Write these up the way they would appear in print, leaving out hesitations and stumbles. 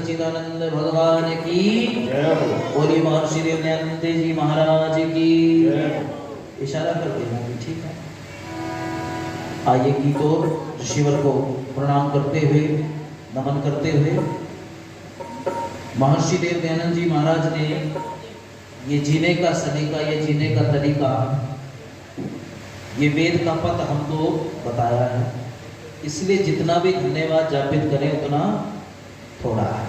सच्चिदानंद भगवान की बोली, महर्षि देवदयानंद जी महाराज की। इशारा कर देना कि ठीक है। आइए गीतों ऋषिवर को प्रणाम करते हुए, नमन करते हुए, महर्षि देवदयानंद जी महाराज ने ये जीने का सलीका, ये जीने का तरीका, ये वेद का पथ हमको बताया है। इसलिए जितना भी धन्यवाद ज्ञापित करें उतना थोड़ा है।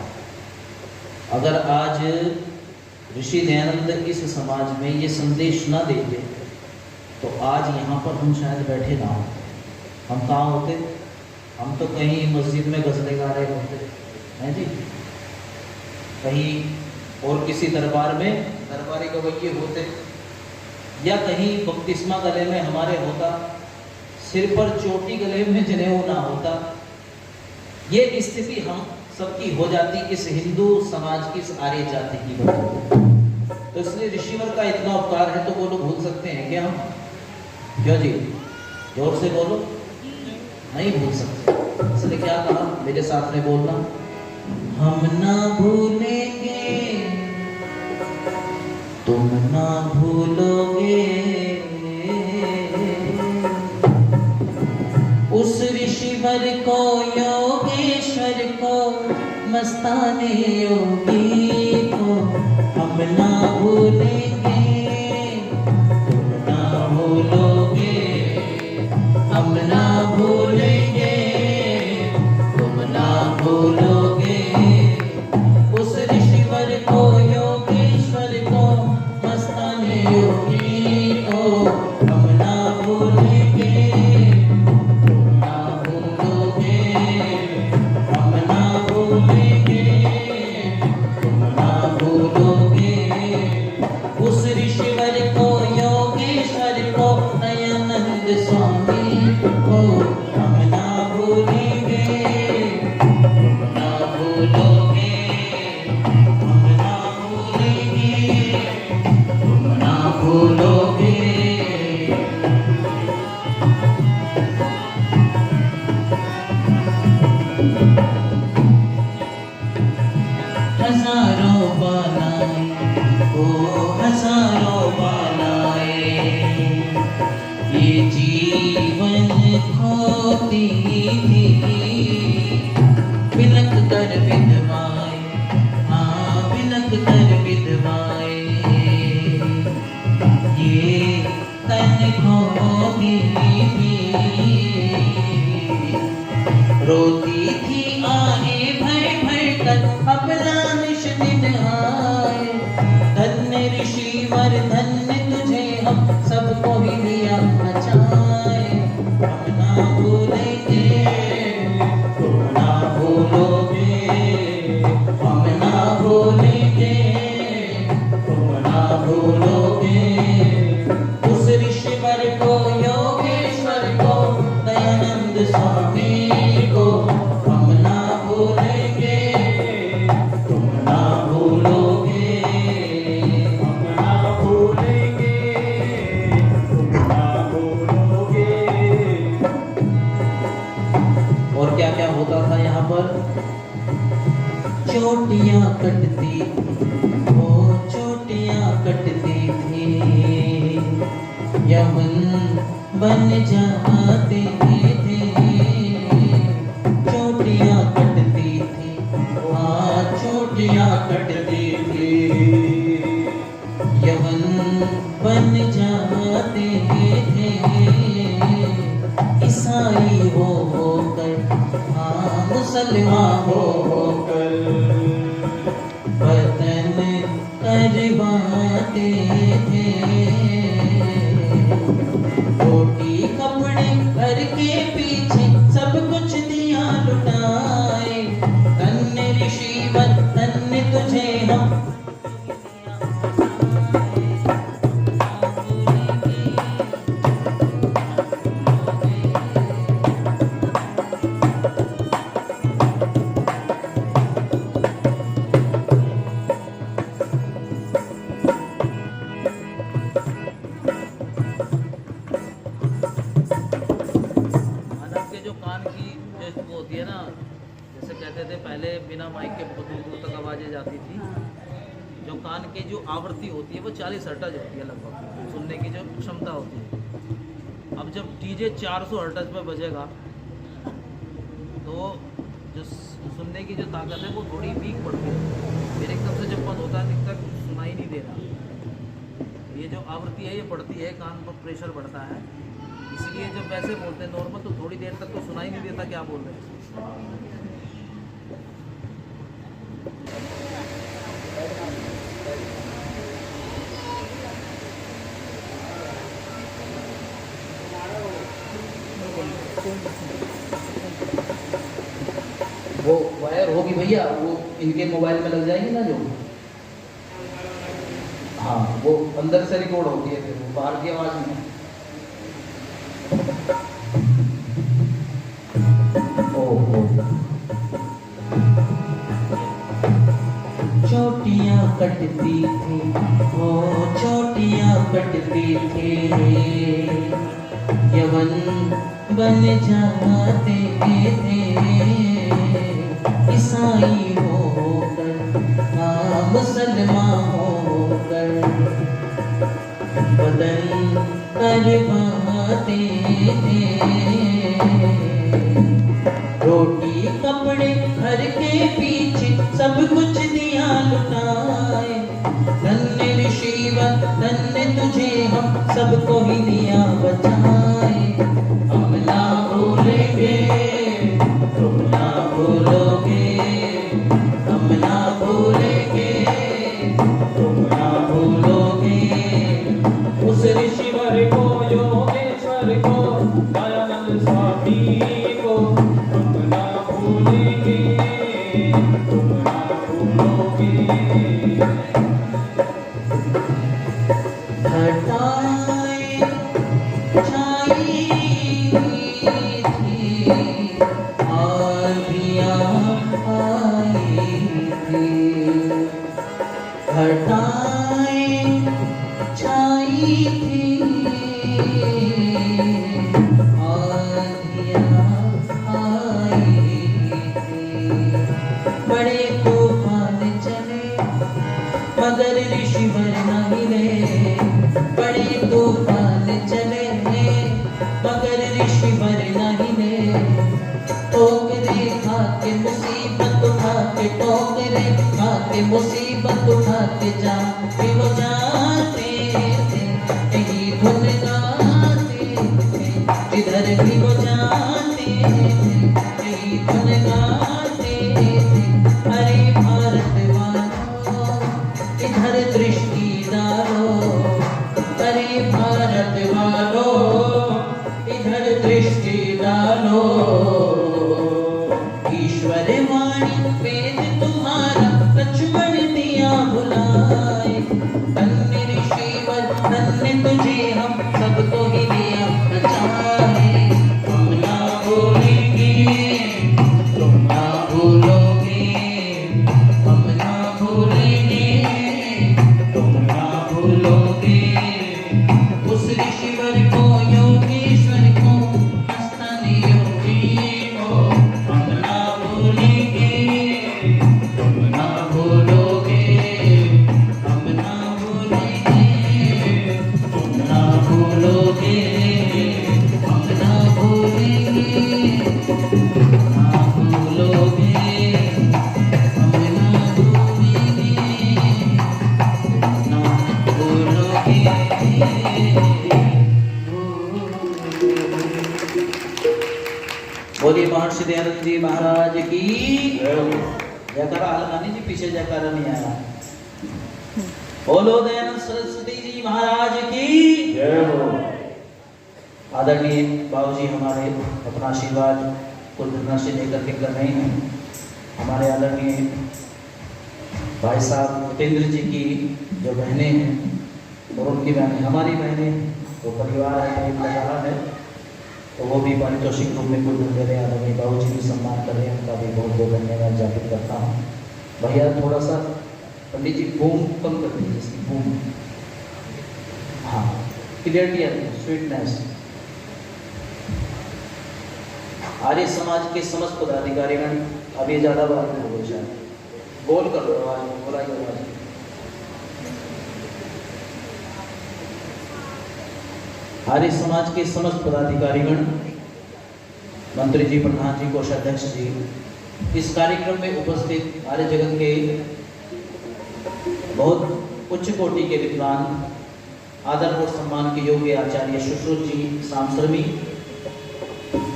अगर आज ऋषि दयानंद इस समाज में ये संदेश ना देते तो आज यहाँ पर हम शायद बैठे ना होते। हम कहाँ होते? हम तो कहीं मस्जिद में गजलें गा रहे होते हैं जी, कहीं और किसी दरबार में दरबारी गवैये होते, या कहीं बपतिस्मा गले में हमारे होता, सिर पर चोटी गले में जनेऊ ना होता। ये स्थिति हम सबकी हो जाती इस हिंदू समाज की, इस आर्य जाति की वजह। तो इसलिए ऋषिवर का इतना उपकार है तो वो लोग भूल सकते हैं क्या हम? क्यों जी? जोर से बोलो। नहीं भूल सकते। इसलिए क्या कहा? मेरे साथ में बोलना, हम ना भूलेंगे, तुम ना भूलोगे उस ऋषिवर को, योगेश्वर को, मस्ताने योगी को। हम ना भूलेंगे, तुम ना भूलोगे, हम ना भूलेंगे, तुम ना भूलोगे उस ऋषिवर को, योगेश्वर को, मस्ताने योगी को। हम ना भूलेंगे, तुम ना भूलोगे, हम ना भूलेंगे, तुम ना भूलोगे उस ऋषिवर को, योगेश्वर को, दयानंद स्वामी को। हम ना भूलेंगे, तुम ना भूलोगे, हम ना भूलेंगे, तुम ना भूलोगे। हजारों बालाएं, ओ हजारों बालाएं, ये जीवन खोती थी, बिलख कर विधवाएं, हाँ बिलख कर विधवाएं, ये तन खोती थी, रोती थी आहें भर भर कर, अपना निश दिन आए। धन्य ऋषिवर धन्य तुझे, हम सबको ही लिया बचाए। हम ना भूलेंगे, तुम ना भूलोगे, हम ना भूलेंगे, तुम ना भूलोगे उस ऋषिवर को, योगेश्वर को, दयानंद स्वामी को। हम ना भूलेंगे, तुम ना भूलोगे, हम ना भूलेंगे, तुम ना भूलोगे। और क्या क्या होता था यहाँ पर? चोटियां कटती थी, वो चोटियां कटती थी, यमन बन जाते थे। चोटियां कटती थी, हाँ चोटियां कटती थी, यमन बन जाते थे। ईसाई हो कर, हाँ मुसलमान हो कर, वतन करवाते थे। रोटी कपड़े घर के पीछे सब कुछ दिया लुटाए। धन्य ऋषिवर धन्य तुझे, हम कहते थे पहले बिना माइक के बहुत दूर दूर तक आवाज़ें जाती थी। जो कान की जो आवृत्ति होती है वो 40 हर्ट्ज होती है लगभग, सुनने की जो क्षमता होती है। अब जब डीजे 400 हर्ट्ज पर बजेगा तो जो सुनने की जो ताकत है वो थोड़ी वीक पड़ती है। मेरे एकदम से जब बंद होता है तब तक सुनाई नहीं दे रहा। ये जो आवृत्ति है ये बढ़ती है, कान पर प्रेशर बढ़ता है, इसलिए जब वैसे बोलते हैं नॉर्मल तो थोड़ी देर तक तो सुनाई नहीं देता क्या बोल रहे हैं। वो वायर होगी भैया, वो इनके मोबाइल में लग जाएगी ना जो, हाँ वो अंदर से रिकॉर्ड होती है, फिर वो बाहर की आवाज़ में। चोटियाँ कटती थी, ओ चोटियाँ कटती थी, यवन बन जाते थे, ईसाई होकर हाँ मुसलमान होकर बदन करवाते थे। रोटी कपड़े घर के पीछे सब कुछ दिया लुटाए, धन्य ऋषिवर धन्य तुझे हम सबको ही दिया बचाए। हम ना भूलेंगे तुम ना भूलोगे, हम ना भूलेंगे तुम ना भूलोगे, उस ऋषिवर को योगेश्वर को दयानंद स्वामी को तुम ना भूलेंगे तुम ना भूलोगे। घटाएं छाई थी, आंधियां आई थी, घटाएं छाई थी, आंधियां आई थी, बड़े तूफान चले मगर ऋषिवर नहीं रहे, बड़े तूफान चले मगर ऋषिवर नहीं रहे। ठोकरे खा के मुसीबत उठा के, ठोकरे खा के मुसीबत उठा के जाते वो जाते थे, यही धुन गाते थे, जिधर भी वो जाते थे यही धुन गाते थे। अरे भारत वालों इधर दृष्टि डालो, अरे भारत वालों इधर दृष्टि डालो, ईश्वर वाणी वेद तुम्हारा लक्ष्मण दिया भुलाए, धन्य ऋषिवर धन्य तुझे हम सबको ही दिया बचाए। हम ना भूलेंगे तुम ना भूलोगे, हम ना भूलेंगे तुम ना भूलोगे, उस ऋषिवर को योगेश्वर को मस्तान योगी को हम ना भूलेंगे तुम ना भूलोगे, हम ना भूलेंगे तुम ना भूलोगे, हम ना भूलेंगे ना भूलोगे, हम ना भूलेंगे ना भूलोगे। बोलिए महर्षि दयानंद जी महाराज की जयकारा। हलगानी जी पीछे जयकारा नहीं आया। बोलो दयानंद सरस्वती जी महाराज की जय हो। आदरणीय बाबूजी हमारे अपना आशीर्वाद कुछ धनराशि लेकर के कर रहे हैं। हमारे आदरणीय भाई साहब भूपेंद्र जी की जो बहनें हैं और उनकी बहनें हमारी बहनें, तो परिवार है एक लगा है, तो वो भी पारितोषिक रूप में कुछ धन दे रहे हैं। आदरणीय बाबू जी भी सम्मान कर रहे हैं, उनका भी बहुत बहुत धन्यवाद ज्ञापित करता हूँ। भैया थोड़ा सा पंडित जी बूम कम कर दीजिए, इसकी बूम, हाँ क्लियरिटी आती है, स्वीटनेस। आर्य समाज के समस्त पदाधिकारीगण अब ये ज्यादा बात हो गई शायद, बोल कर लो आवाज, बोला ही आवाज। आर्य समाज के समस्त पदाधिकारीगण, मंत्री जी, प्रधान जी, कोषाध्यक्ष जी, इस कार्यक्रम में उपस्थित आर्य जगत के बहुत उच्च कोटि के विद्वान, आदर और सम्मान के योग्य आचार्य सुश्रुत जी सांसर्मी,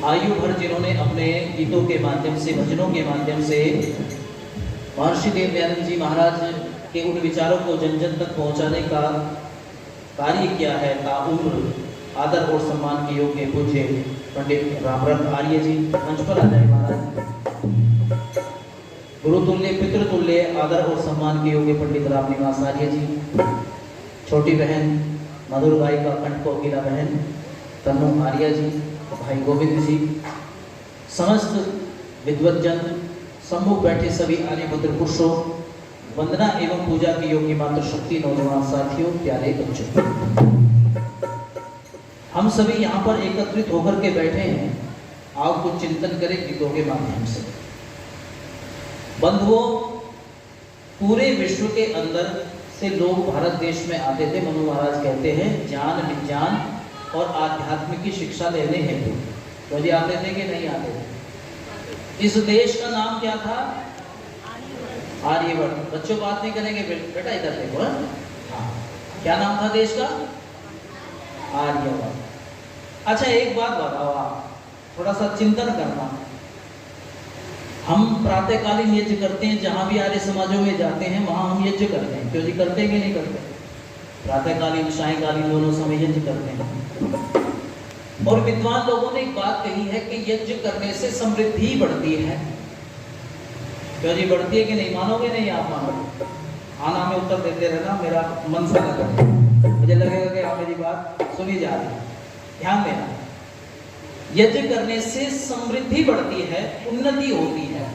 आयु भर जिन्होंने अपने गीतों के माध्यम से, भजनों के माध्यम से महर्षि देवदयानंद जी महाराज के उन विचारों को जन जन तक पहुंचाने का कार्य किया है, ताउम्र आदर और सम्मान के योग्य पूज्य पंडित रामरथ आर्य जी, मंच पर आ जाए महाराज। गुरुतुल्य पितृतुल्य आदर और सम्मान के योग्य पंडित रामनिवास आर्य जी, छोटी बहन मधुर गायिका कंठ कोकिला बहन तनु आर्य जी, भाई गोविंद जी, समस्त विद्वज्जन, सम्मुख बैठे सभी आर्यभद्र पुरुषों, वंदना एवं पूजा की योग्य मातृशक्ति, नौजवान साथियों, प्यारे बच्चों, हम सभी यहाँ पर एकत्रित होकर के बैठे हैं। आओ कुछ चिंतन करें गीतों के माध्यम से। बंधुओं, पूरे विश्व के अंदर से लोग भारत देश में आते थे। मनु महाराज कहते हैं ज्ञान, विज्ञान और आध्यात्म की शिक्षा लेने हेतु। तो जी आते थे कि नहीं आते थे? इस देश का नाम क्या था? आर्यवर्त। बच्चों बात नहीं करेंगे बेटा, इधर देखो। हाँ, क्या नाम था देश का? आर्यवर्त। अच्छा एक बात बताओ, आप थोड़ा सा चिंतन करना। हम प्रातःकालीन यज्ञ करते हैं, जहां भी आर्य समाजों में जाते हैं वहां हम यज्ञ करते हैं। क्यों जी, करते हैं कि नहीं करते? प्रातःकालीन सायंकालीन दोनों समय यज्ञ करते हैं। और विद्वान लोगों ने एक बात कही है कि यज्ञ करने से समृद्धि बढ़ती है। क्यों जी, बढ़ती है कि नहीं? मानोगे नहीं? आप मानोगे? आना में उत्तर देते रहना, मेरा मन सा लगा, मुझे लगेगा कि आप मेरी बात सुनी जा रही है। ध्यान देना, यज्ञ करने से समृद्धि बढ़ती है, उन्नति होती है,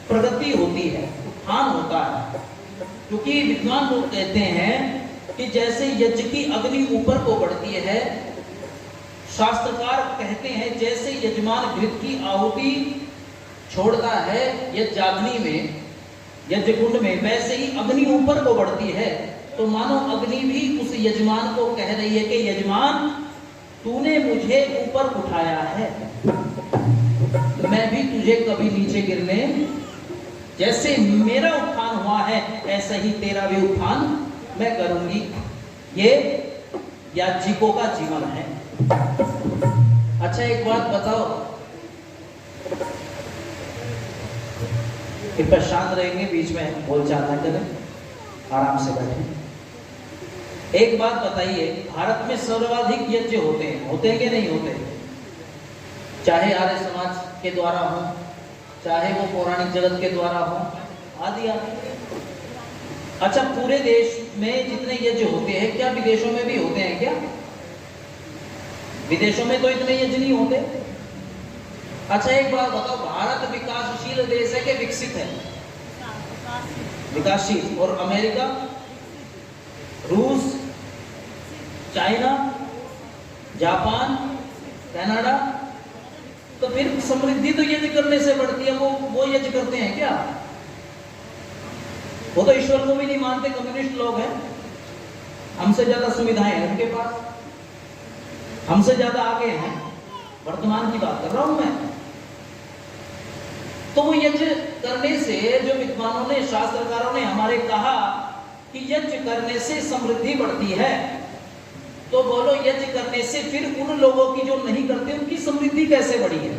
प्रगति होती है, उत्थान होता है। क्योंकि विद्वान लोग कहते हैं कि जैसे यज्ञ की अग्नि ऊपर को बढ़ती है, शास्त्रकार कहते हैं जैसे यजमान घृत की आहुति छोड़ता है यज्ञाग्नि में, यज्ञ कुंड में, वैसे ही अग्नि ऊपर को बढ़ती है। तो मानो अग्नि भी उस यजमान को कह रही है कि यजमान, तूने मुझे ऊपर उठाया है, मैं भी तुझे कभी नीचे गिरने, जैसे मेरा उत्थान हुआ है ऐसा ही तेरा भी उत्थान मैं करूंगी। ये याज्ञिकों का जीवन है। अच्छा एक बात बताओ, कृपया शांत रहेंगे, बीच में बोलचाल ना करें, आराम से बैठें। एक बात बताइए, भारत में सर्वाधिक यज्ञ होते हैं कि नहीं होते? चाहे आर्य समाज के द्वारा हो, चाहे वो पौराणिक जगत के द्वारा हो, आदि आदि। अच्छा, पूरे देश में जितने यज्ञ होते हैं, क्या विदेशों में भी होते हैं क्या? विदेशों में तो इतने यज्ञ नहीं होते। अच्छा एक बात बताओ, भारत विकासशील देश है कि विकसित है? विकासशील। और अमेरिका, रूस, चाइना, जापान, कनाडा, तो फिर समृद्धि तो यज्ञ करने से बढ़ती है। वो यज्ञ करते हैं क्या? वो तो ईश्वर को भी नहीं मानते, कम्युनिस्ट लोग हैं। हमसे ज्यादा सुविधाएं हैं उनके पास, हमसे ज्यादा आगे हैं। वर्तमान की बात कर रहा हूं मैं। तो वो यज्ञ करने से, जो विद्वानों ने, शास्त्रकारों ने हमारे कहा कि यज्ञ करने से समृद्धि बढ़ती है, तो बोलो यज्ञ करने से फिर उन लोगों की जो नहीं करते उनकी समृद्धि कैसे बढ़ी है?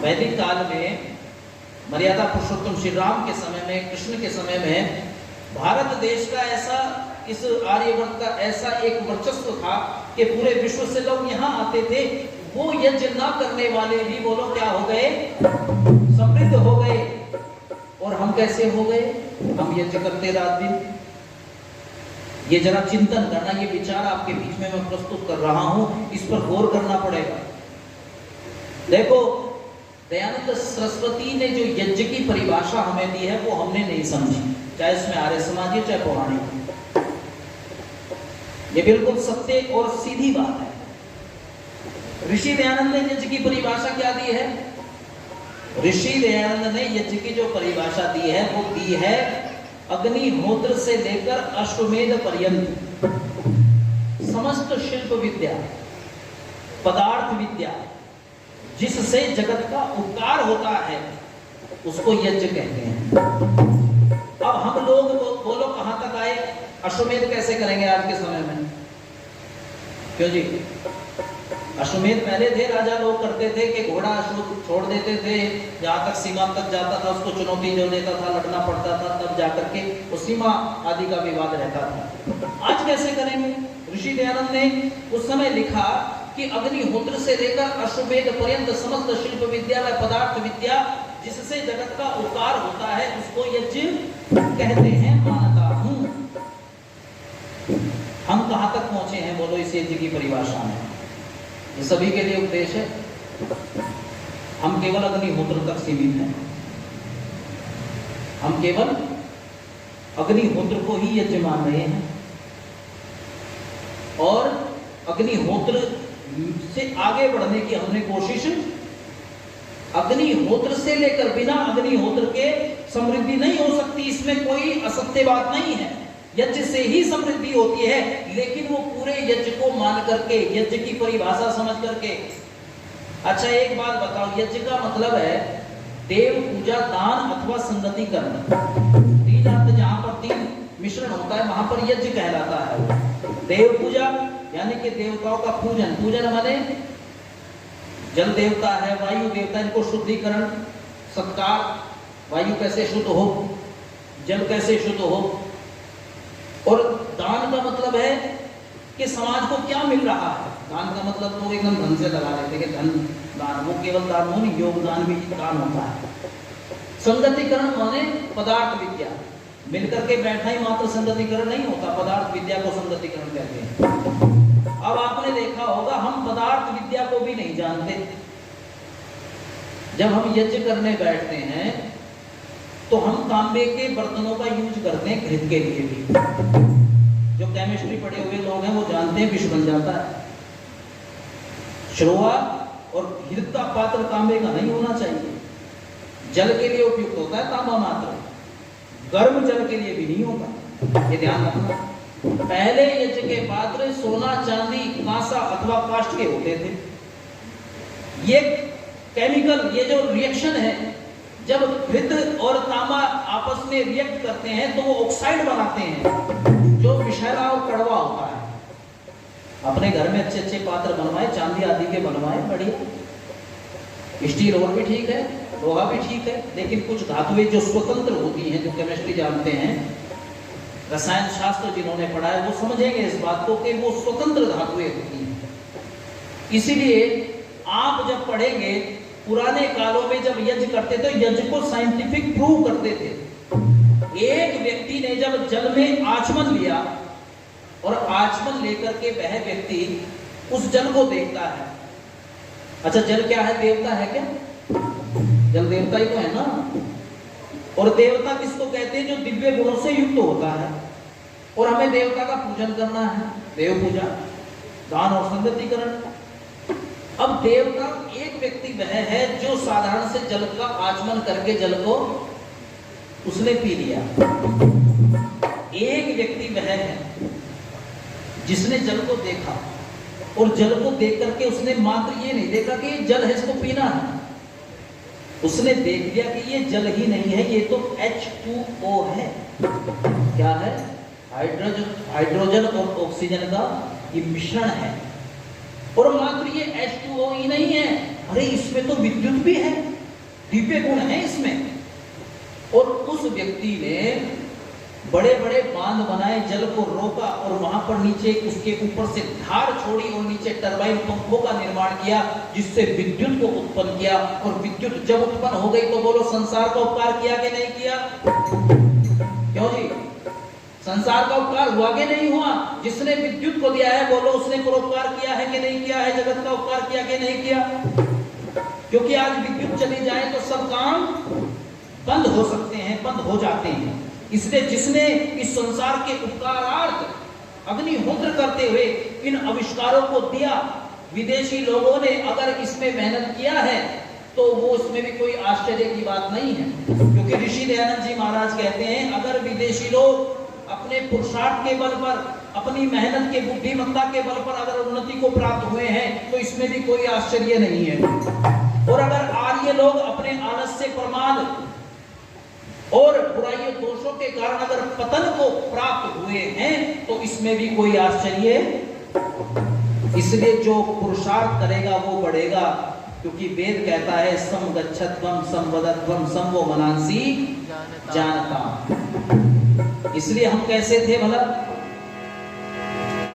वैदिक काल में, मर्यादा पुरुषोत्तम श्री राम के समय में, कृष्ण के समय में, भारत देश का ऐसा, इस आर्यवर्त का ऐसा एक वर्चस्व था कि पूरे विश्व से लोग यहाँ आते थे। वो यज्ञ ना करने वाले भी बोलो क्या हो गए? समृद्ध हो गए। और हम कैसे हो गए? हम यज्ञ करते रात दिन। ये जरा चिंतन करना, ये विचार आपके बीच में मैं प्रस्तुत कर रहा हूं, इस पर गौर करना पड़ेगा। देखो, दयानंद सरस्वती ने जो यज्ञ की परिभाषा हमें दी है वो हमने नहीं समझी, चाहे इसमें आर्य समाज है चाहे पौराणिक। ये बिल्कुल सत्य और सीधी बात है। ऋषि दयानंद ने यज्ञ की परिभाषा क्या दी है? ऋषि दयानंद ने यज्ञ की जो परिभाषा दी है वो दी है अग्निहोत्र से लेकर अश्वमेध पर्यंत समस्त शिल्प विद्या, पदार्थ विद्या जिससे जगत का उपकार होता है उसको यज्ञ कहते हैं। अब हम लोग बोलो कहां तक आए? अश्वमेध कैसे करेंगे आज के समय में? क्यों जी? अश्वमेध पहले थे, राजा लोग करते थे कि घोड़ा अश्व छोड़ देते थे, जहां तक सीमा तक जाता था उसको चुनौती जो देता था, लड़ना पड़ता था, तब जाकर के उस सीमा आदि का विवाद रहता था। आज कैसे करेंगे? ऋषि दयानंद ने उस समय लिखा कि अग्निहोत्र से लेकर अश्वमेध पर्यंत समस्त शिल्प विद्या व पदार्थ विद्या जिससे जगत का उपकार होता है उसको यज्ञ कहते हैं, मानता हूं। हम कहां तक पहुंचे हैं बोलो इस यज्ञ की परिभाषा में? ये सभी के लिए उपदेश है। हम केवल अग्निहोत्र तक सीमित हैं। हम केवल अग्निहोत्र को ही यज्ञ मान रहे हैं और अग्निहोत्र से आगे बढ़ने की हमने कोशिश, अग्निहोत्र से लेकर बिना अग्निहोत्र के समृद्धि नहीं हो सकती, इसमें कोई असत्य बात नहीं है। यज्ञ से ही समृद्धि होती है, लेकिन वो पूरे यज्ञ को मान करके, यज्ञ की परिभाषा समझ करके। अच्छा एक बात बताओ, यज्ञ का मतलब है देव पूजा, दान अथवा संगति करना। तीन अर्थ जहां पर तीन मिश्रण होता है वहां पर यज्ञ कहलाता है। देव पूजा यानी कि देवताओं का पूजन, पूजन माने जल देवता है, वायु देवता, इनको शुद्धिकरण, सत्कार, वायु कैसे शुद्ध हो, जल कैसे शुद्ध हो। और दान का मतलब है कि समाज को क्या मिल रहा है। दान का मतलब तो एकदम धन से लगा लेते कि धन दान, वो केवल दान हो नहीं, योगदान भी दान होता है। संगतिकरण माने पदार्थ विद्या, मिलकर के बैठना ही मात्र संगतिकरण नहीं होता, पदार्थ विद्या को संगतिकरण कहते हैं। अब आपने देखा होगा हम पदार्थ विद्या को भी नहीं जानते। जब हम यज्ञ करने बैठते हैं तो हम तांबे के बर्तनों का यूज करते हैं घृत के लिए भी। जो केमिस्ट्री पढ़े हुए लोग हैं वो जानते हैं विष बन जाता है। श्रोवा और घृत का पात्र तांबे का नहीं होना चाहिए। जल के लिए उपयुक्त होता है तांबा मात्र, गर्म जल के लिए भी नहीं होगा, ये ध्यान रखना। पहले यज्ञ के पात्र सोना, चांदी, कांसा अथवा काष्ठ के होते थे। ये केमिकल, ये जो रिएक्शन है, जब घृत और तांबा आपस में रिएक्ट करते हैं तो वो ऑक्साइड बनाते हैं जो विषैला और कड़वा होता है। अपने घर में अच्छे अच्छे पात्र बनवाए, चांदी आदि के बनवाए, बढ़िया। स्टील और भी ठीक है, लोहा भी ठीक है, लेकिन कुछ धातुएं जो स्वतंत्र होती हैं, जो केमिस्ट्री जानते हैं, रसायन शास्त्र जिन्होंने पढ़ा है वो समझेंगे इस बात को कि वो स्वतंत्र धातुएं होती हैं। इसीलिए आप जब पढ़ेंगे पुराने कालों में जब यज्ञ करते थे, यज्ञ को साइंटिफिक प्रूव करते थे। एक व्यक्ति ने जब जल में आचमन लिया और आचमन लेकर के वह व्यक्ति उस जल को देखता है। अच्छा जल क्या है? देवता है क्या? जल देवता ही तो है ना। और देवता किसको कहते हैं? जो दिव्य गुणों से युक्त होता है। और हमें देवता का पूजन करना है, देव पूजा, दान और संगतिकरण। अब देवता एक व्यक्ति वह है जो साधारण से जल का आचमन करके जल को उसने पी लिया। एक व्यक्ति वह है जिसने जल को देखा और जल को देख करके उसने मात्र ये नहीं देखा कि ये जल है, इसको पीना है। उसने देख लिया कि ये जल ही नहीं है, ये तो H2O है। क्या है? हाइड्रोजन और ऑक्सीजन का ये मिश्रण है। और मात्र ये H2O ही नहीं है, अरे इसमें तो विद्युत भी है, दिव्य गुण है इसमें। और उस व्यक्ति ने बड़े बड़े बांध बनाए, जल को रोका और वहां पर नीचे उसके ऊपर से धार छोड़ी और नीचे टरबाइन पंखों का निर्माण किया, जिससे विद्युत को उत्पन्न किया। और विद्युत जब उत्पन्न हो गई तो बोलो संसार का उपकार किया कि नहीं किया? क्यों जी? संसार का उपकार हुआ कि नहीं हुआ? जिसने विद्युत को दिया है बोलो उसने परोपकार किया है कि नहीं किया है? जगत का उपकार किया कि नहीं किया? क्योंकि आज विद्युत चली जाए तो सब काम बंद हो सकते हैं, बंद हो जाते हैं। इसलिए जिसने इस संसार के उपकारार्थ अग्निहोत्र करते हुए इन आविष्कारों को दिया, विदेशी लोगों ने अगर इसमें मेहनत किया है तो वो उसमें भी कोई आश्चर्य की बात नहीं है, क्योंकि ऋषि दयानंद जी महाराज कहते हैं अगर विदेशी लोग अपने पुरुषार्थ के बल पर, अपनी मेहनत के, बुद्धिमत्ता के बल पर अगर उन्नति को प्राप्त हुए हैं तो इसमें भी कोई आश्चर्य नहीं है। और अगर आर्य लोग अपने आलस्य, प्रमाद और बुराइयों, दोषों के कारण अगर पतन को प्राप्त हुए हैं तो इसमें भी कोई आश्चर्य। इसलिए जो पुरुषार्थ करेगा वो बढ़ेगा, क्योंकि वेद कहता है सम गच्छत्वम सम वदत्वम सम वो मनांसी जानता। इसलिए हम कैसे थे भला?